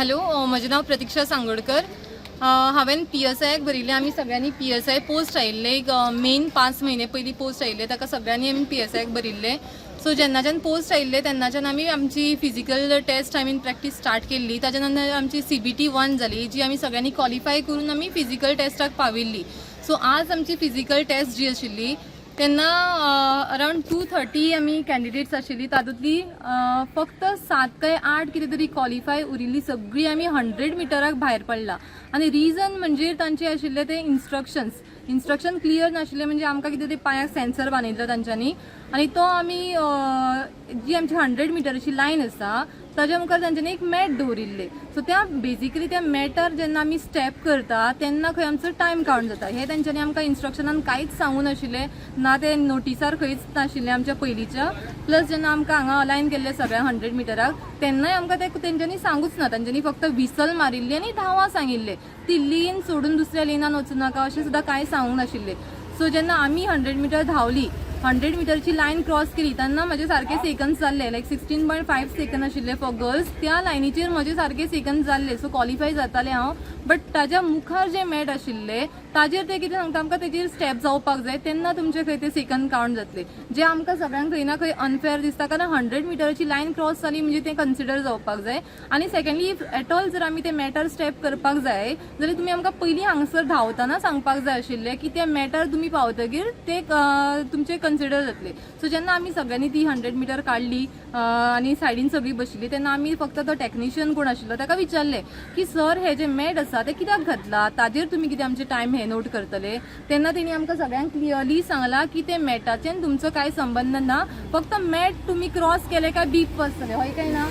Hello, म्हजें नाव प्रतीक्षा सांगोडकर. हांवें PSIक भरिल्लें. आमी सगळ्यांनी PSI पोस्ट आयिल्ले एक मेन 5 म्हयने पयलीं पोस्ट आयिल्ले, ताका सगळ्यांनी आमी PSIक भरिल्ले. सो जेन्नाच्यान पोस्ट आयिल्ले तेन्नाच्यान आमी आमची फिजिकल टेस्ट प्रॅक्टीस स्टार्ट केल्ली. ताच्या नंतर आमची CBT 1 जाली, जी आमी सगळ्यांनी क्वॉलिफाय करून आमी फिजिकल टेस्टाक पाविल्ली. सो आज आमची फिजिकल टेस्ट जी आशिल्ली तेन्ना अरावंड 230 आमी कॅन्डिडेट्स आशिल्ली. तातूंतली फक्त 7 काय 8 कितें तरी क्वॉलिफाय उरिल्ली. सगळीं आमी 100 मिटराक भायर पडला. आनी रिजन म्हणजे तांचे आशिल्ले ते इन्स्ट्रक्शन क्लियर नाशिल्ले. म्हणजे आमकां कितें ते पांयाक सेन्सर बांदिल्लो तांच्यांनी, आनी तो आमी जी आमची 100 मिटराची लायन आसा ताज्या मुखार तांच्यांनी एक मॅट दवरिल्ले. सो त्या बेजिकली त्या मॅटार जेन्ना आमी स्टेप करता तेन्ना खंय आमचो टायम कावंट जाता. हे तांच्यांनी आमकां इन्स्ट्रक्शनान कांयच सांगूं नाशिल्लें, ना ते नोटिसार खंयच नाशिल्लें आमच्या पयलींच्या. प्लस जेन्ना आमकां हांगा अलायन केल्ले सगळ्या 100 मिटराक तेन्नाय आमकां ते तेंच्यांनी सांगूच ना. तांच्यांनी फक्त विसल मारिल्ली आनी धांवा सांगिल्ले. ती लेन सोडून दुसऱ्या लेनान वचूं नाका अशें सुद्दां कांय सांगूंक नाशिल्ले. सो जेन्ना आमी 100 मिटर धांवली, 100 मिटरची लायन क्रॉस केली तेन्ना म्हजे सारके सेकंड्स जाल्ले. लायक 16.5 सेकंड आशिल्ले फॉर गर्ल्स. त्या लायनीचेर म्हजे सारके सेकंड जाल्ले. सो क्वॉलिफाय जातालें हांव. बट ताज्या मुखार जे मॅट आशिल्ले ताजेर ते कितें सांगता आमकां तेजेर स्टेप जावपाक जाय तेन्ना तुमचे खंय ते सेकंड कावंट जातले, जे आमकां सगळ्यांक खंय ना खंय अनफेअर दिसता. कारण 100 मिटरची लायन क्रॉस जाली म्हणजे ते कन्सिडर जावपाक जाय. आनी सेकंडली इफ एट ऑल जर आमी ते मॅटार स्टेप करपाक जाय जाल्यार तुमी आमकां पयलीं हांगसर धांवतना सांगपाक जाय आशिल्लें की त्या मॅटार तुमी पावतकीर ते तुमचे कन्सिडर जातले. सो जेन्ना आमी सगळ्यांनी ती 100 मिटर काडली आनी सायडीन सगळीं बशिल्ली तेन्ना आमी फक्त तो टॅक्निशियन कोण आशिल्लो ताका विचारलें की सर हे जे मॅट आसा ते कित्याक घातला, ताजेर तुमी कितें आमचे टायम हे नोट करतले. तेन्ना तेणी आमकां सगळ्यांक क्लियरली सांगला की ते मॅटाचें तुमचो कांय संबंध ना, फक्त मॅट तुमी क्रॉस केले काय बीप वाजतले. हय काय ना?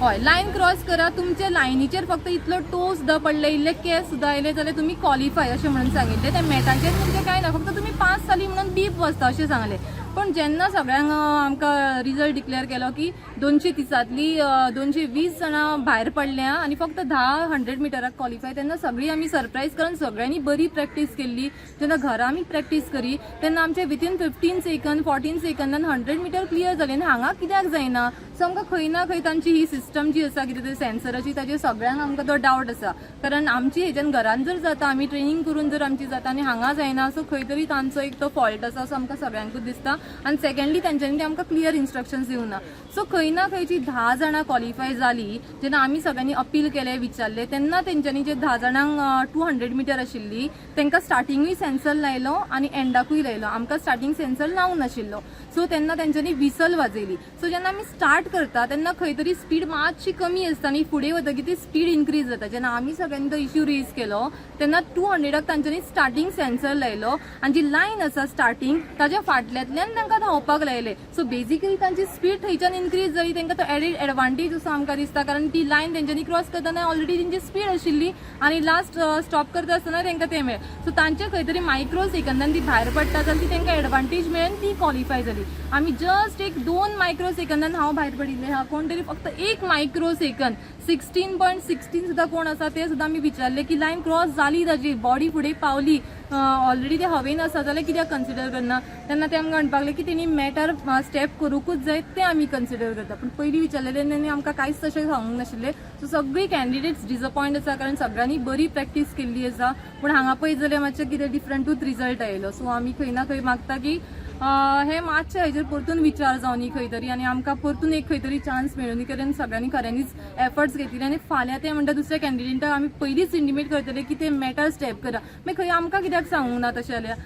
हय, लायन क्रॉस करा. तुमच्या लायनीचेर फक्त इतलो टो सुद्दां पडले, इल्ले केस सुद्दां आयले जाल्यार तुमी क्वॉलिफाय अशें म्हणून सांगिल्लें. त्या मॅटाचेर तुमचें कांय ना, फक्त तुमी पास जाली म्हणून बीप वाजता अशें सांगलें. पण जेन्ना सगळ्यांक आमकां रिजल्ट डिक्लेअर केलो की 230 220 जाणां भायर पडल्या आनी फक्त 100 मिटराक क्वॉलिफाय, तेन्ना सगळीं आमी सरप्रायज. कारण सगळ्यांनी बरी प्रॅक्टीस केल्ली. जेन्ना घरा आमी प्रॅक्टीस करी तेन्ना आमचे विथीन 15 सेकंड 14 सेकंदान 100 मिटर क्लियर जाले. आनी हांगा कित्याक जायना? सो आमकां खंय ना खंय तांची ही सिस्टम जी आसा कितें तरी सेन्सराची ताजेर सगळ्यांक आमकां तो डावट आसा. कारण आमची हेच्यान घरान जर जाता, आमी ट्रेनिंग करून जर आमची जाता आनी हांगा जायना, सो खंय तरी तांचो एक तो फॉल्ट आसा असो आमकां सगळ्यांकूच दिसता. आनी सेकंडली तांच्यांनी ते आमकां क्लियर इन्स्ट्रक्शन्स दिवना. सो खंय ना खंयची 10 जाणां क्वॉलिफाय जाली. जेन्ना आमी सगळ्यांनी अपील केलें, विचारलें तेन्ना तेंच्यांनी जे 10 जाणांक 200 मिटर आशिल्ली तेंकां स्टार्टिंगूय सेन्सर लायलो आनी एंडाकूय लायलो. आमकां स्टार्टिंग सेन्सर लावंक नाशिल्लो. सो तेन्ना तेंच्यांनी विसल वाजयली. सो जेन्ना आमी स्टार्ट करता तेन्ना खंय तरी स्पीड मातशी कमी आसता आनी फुडें वतकीर ती स्पीड इन्क्रीज जाता. जेन्ना आमी सगळ्यांनी तो इश्यू रेज केलो तेन्ना 200क तांच्यांनी स्टार्टिंग सेन्सर लायलो आनी जी लायन आसा स्टार्टिंग ताज्या फाटल्यांतल्यान तांकां धांवपाक लायले. सो बेजिकली तांची स्पीड थंयच्यान इन्क्रीज जाली. तांकां तो एडेड एडवांटेज असो आमकां दिसता. कारण ती लायन तेंच्यांनी क्रॉस करतना ऑलरेडी तेंची स्पीड आशिल्ली आनी लास्ट स्टॉप करता आसतना तेंकां ते मेळ्ळें. सो तांचे खंय तरी मायक्रो सेकंदान ती भायर पडटा जाल्यार ती तेंकां एडवांटेज मेळून ती क्वॉलिफाय जाली. आमी जस्ट एक 2 मायक्रो सेकंदान हांव भायर पडिल्लें. हा कोण तरी फक्त 1 मायक्रो सेकंद 16.16 सुद्दां कोण आसा ते सुद्दां आमी विचारले की लायन क्रॉस जाली, ताजी बॉडी फुडें पावली, ऑलरेडी ते हवेन आसा जाल्यार कित्याक कन्सिडर करना. तेन्ना ते आमकां म्हणपाक लागले की तेणी मॅटार स्टेप करूंकूच जाय, ते आमी कन्सिडर करता. पूण पयलीं विचारलें तेन्ना आमकां कांयच तशें सांगूंक नाशिल्लें. सो सगळीं कॅन्डिडेट्स डिसअपॉयंट आसा कारण सगळ्यांनी बरी प्रॅक्टीस केल्ली आसा. पूण हांगा पळयत जाल्यार मातशें कितें डिफरंटूच रिजल्ट आयलो. सो आमी खंय ना खंय मागता की हे मातशें हेजेर परतून विचार जावनी खंय तरी आनी आमकां परतून एक खंय तरी चान्स मेळूनी. कारण सगळ्यांनी खऱ्यांनीच एफर्ट्स घेतले आनी फाल्यां ते म्हणटा दुसऱ्या कॅन्डिडेटाक आमी पयलींच इंटिमेट करतले की ते मॅटार स्टेप करा. मागीर खंय आमकां कित्याक सांगूंक ना तशें जाल्यार.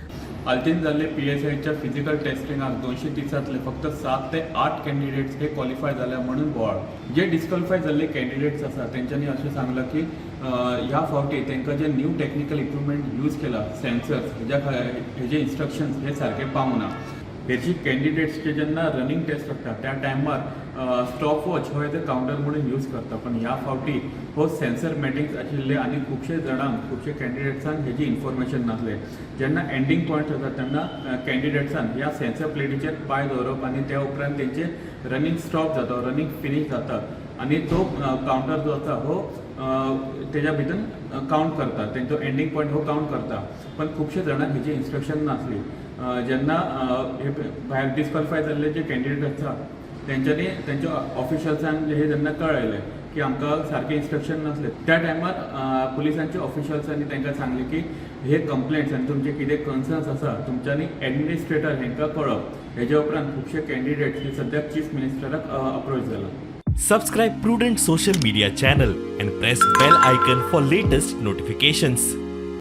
हालतीन जाल्ले PSIच्या फिजिकल टेस्टिंगाक 230 फक्त 7 ते 8 कॅन्डिडेट्स हे क्वॉलिफाय जाल्या म्हणून बोवाळ. जे डिस्क्वॉलिफाय जाल्ले कॅन्डिडेट्स आसा तेंच्यांनी अशें सांगलां की ह्या फावटी तांकां जे न्यू टेक्निकल इक्विपमेंट यूज केला, सेन्सर्स, हेजे इन्स्ट्रक्शन्स हे सारके पावना. हेची कॅन्डिडेट्सचे जेन्ना रनिंग टेस्ट करता त्या टायमार स्टॉप वॉच हो ते काउंटर म्हणून यूज करता. पण ह्या फावटी हो सेन्सर मॅटिंग्स आशिल्ले आनी खुबशे जाणांक खुबशे कॅन्डिडेट्सांक हेजी इन्फॉर्मेशन नासले. जेन्ना एंडींग पॉयंट जाता तेन्ना कॅन्डिडेट्सान ह्या सेन्सर प्लेटीचेर पांय दवरप आनी त्या उपरांत तेंचे रनिंग स्टॉप जाता, रनिंग फिनीश जाता आनी तो काउंटर जो आसा हो तेज्या भितर काउंट करता, तेंचो एंडींग पॉयंट हो काउंट करता. पण खुबशे जाणांक हेजी इन्स्ट्रक्शन नासली. जेन्ना हे भायर डिस्क्वॉलिफाय जाल्ले जे कॅन्डिडेट आसा तेंच्यांनी तेंच्या ऑफिशल्सांक हे जेन्ना कळयलें की आमकां सारके इन्स्ट्रक्शन नसले त्या टायमार पुलिसांचे ऑफिशल्सांनी तांकां सांगले की हे कंप्लेंट्स आनी तुमचे कितें कन्सर्न्स आसा तुमच्यांनी एडमिनिस्ट्रेटर हांकां कळप। हेजे उपरांत खुबशे कॅन्डिडेट्स हे सद्याक चीफ मिनिस्टराक अप्रोच जाला। Subscribe Prudent social media channel and press bell icon for latest notifications.